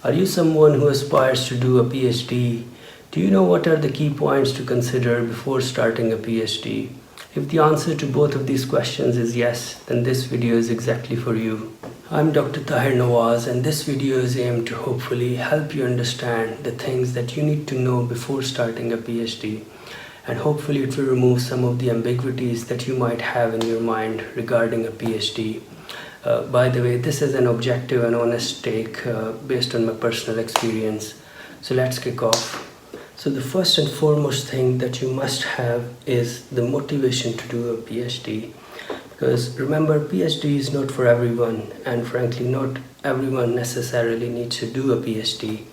Are you someone who aspires to do a PhD? Do you know what are the key points to consider before starting a PhD? If the answer to both of these questions is yes, then this video is exactly for you. I'm Dr. Tahir Nawaz, and this video is aimed to hopefully help you understand the things that you need to know before starting a PhD. And hopefully it will remove some of the ambiguities that you might have in your mind regarding a PhD. By the way, this is an objective and honest take based on my personal experience. So let's kick off. So the first and foremost thing that you must have is the motivation to do a PhD. Because remember, PhD is not for everyone, and frankly not everyone necessarily needs to do a PhD.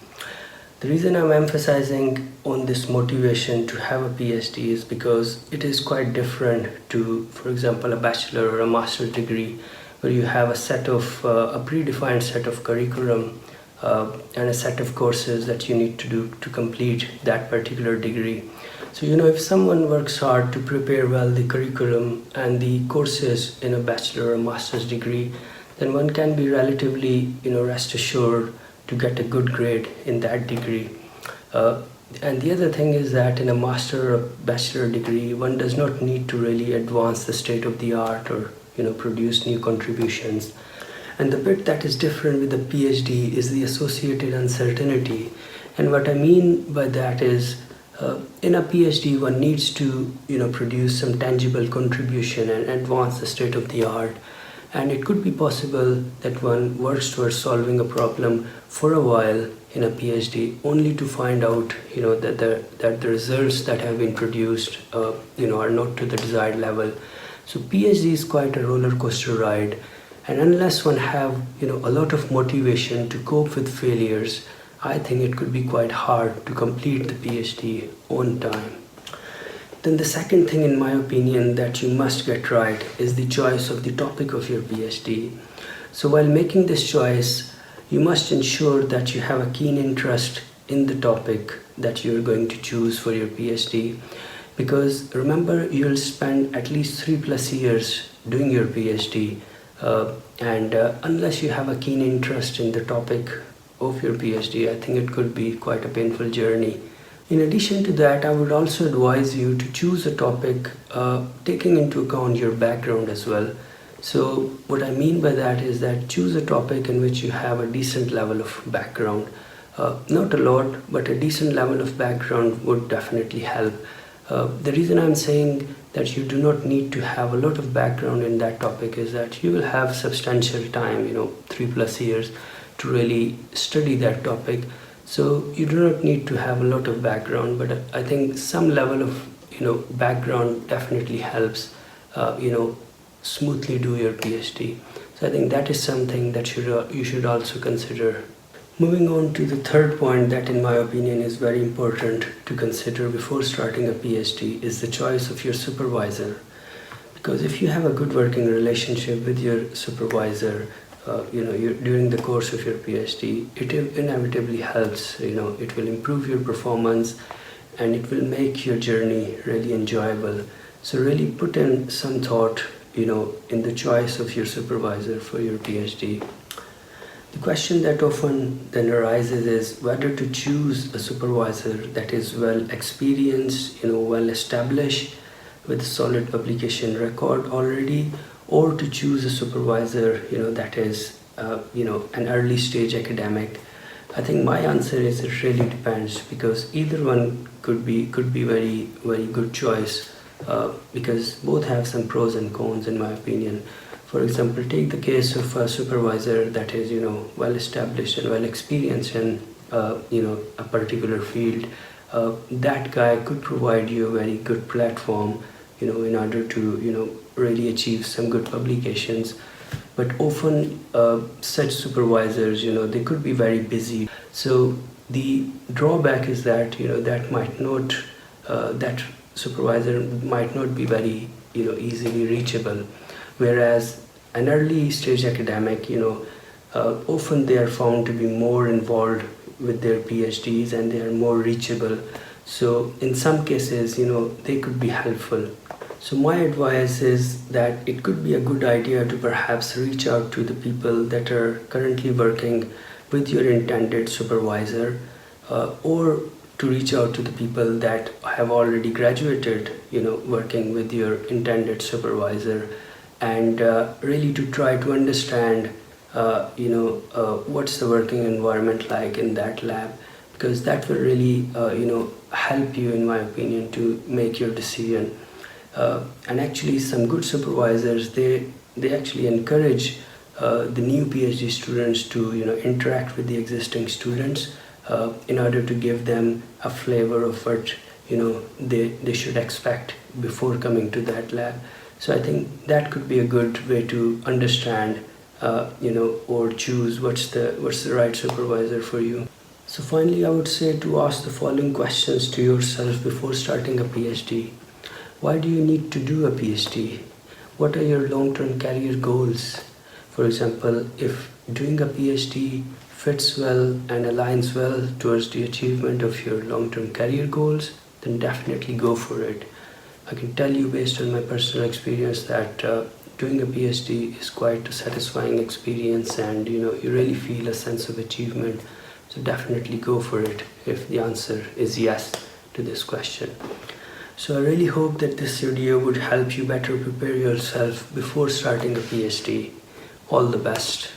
The reason I'm emphasizing on this motivation to have a PhD is because it is quite different to, for example, a bachelor or a master's degree, where you have a predefined set of curriculum and a set of courses that you need to do to complete that particular degree. So, if someone works hard to prepare well the curriculum and the courses in a bachelor or master's degree, then one can be relatively, rest assured to get a good grade in that degree. And the other thing is that in a master or bachelor degree, one does not need to really advance the state of the art or produce new contributions. And the bit that is different with the PhD is the associated uncertainty. And what I mean by that is, in a PhD, one needs to produce some tangible contribution and advance the state of the art. And it could be possible that one works towards solving a problem for a while in a PhD, only to find out that the results that have been produced are not to the desired level. So PhD is quite a roller coaster ride, and unless one have a lot of motivation to cope with failures, I think it could be quite hard to complete the PhD on time. Then the second thing, in my opinion, that you must get right is the choice of the topic of your PhD. So while making this choice, you must ensure that you have a keen interest in the topic that you're going to choose for your PhD. Because remember, you'll spend at least 3+ years doing your PhD, and unless you have a keen interest in the topic of your PhD, I think it could be quite a painful journey. In addition to that, I would also advise you to choose a topic taking into account your background as well. So what I mean by that is that choose a topic in which you have a decent level of background. Not a lot, but a decent level of background would definitely help. The reason I'm saying that you do not need to have a lot of background in that topic is that you will have substantial time, 3+ years, to really study that topic. So you do not need to have a lot of background, but I think some level of background definitely helps smoothly do your PhD. So I think that is something that you should also consider. Moving on to the third point that in my opinion is very important to consider before starting a PhD is the choice of your supervisor. Because if you have a good working relationship with your supervisor, during the course of your PhD, it inevitably helps. It will improve your performance and it will make your journey really enjoyable. So really put in some thought, in the choice of your supervisor for your PhD. The question that often then arises is whether to choose a supervisor that is well experienced, well established, with a solid publication record already, or to choose a supervisor that is an early stage academic. I think my answer is it really depends, because either one could be very, very good choice, because both have some pros and cons in my opinion. For example, take the case of a supervisor that is well established and well experienced in a particular field. That guy could provide you a very good platform in order to really achieve some good publications. But often such supervisors, they could be very busy. So the drawback is that that supervisor might not be very easily reachable. Whereas an early stage academic, often they are found to be more involved with their PhDs and they are more reachable. So in some cases, they could be helpful. So my advice is that it could be a good idea to perhaps reach out to the people that are currently working with your intended supervisor, or to reach out to the people that have already graduated, working with your intended supervisor, and really to try to understand what's the working environment like in that lab, because that will really help you, in my opinion, to make your decision. And actually some good supervisors, they actually encourage the new PhD students to interact with the existing students in order to give them a flavor of what they should expect before coming to that lab. So I think that could be a good way to understand or choose what's the right supervisor for you. So finally, I would say to ask the following questions to yourself before starting a PhD. Why do you need to do a PhD? What are your long-term career goals? For example, if doing a PhD fits well and aligns well towards the achievement of your long-term career goals, then definitely go for it. I can tell you based on my personal experience that doing a PhD is quite a satisfying experience, and you really feel a sense of achievement. So definitely go for it if the answer is yes to this question. So I really hope that this video would help you better prepare yourself before starting a PhD. All the best.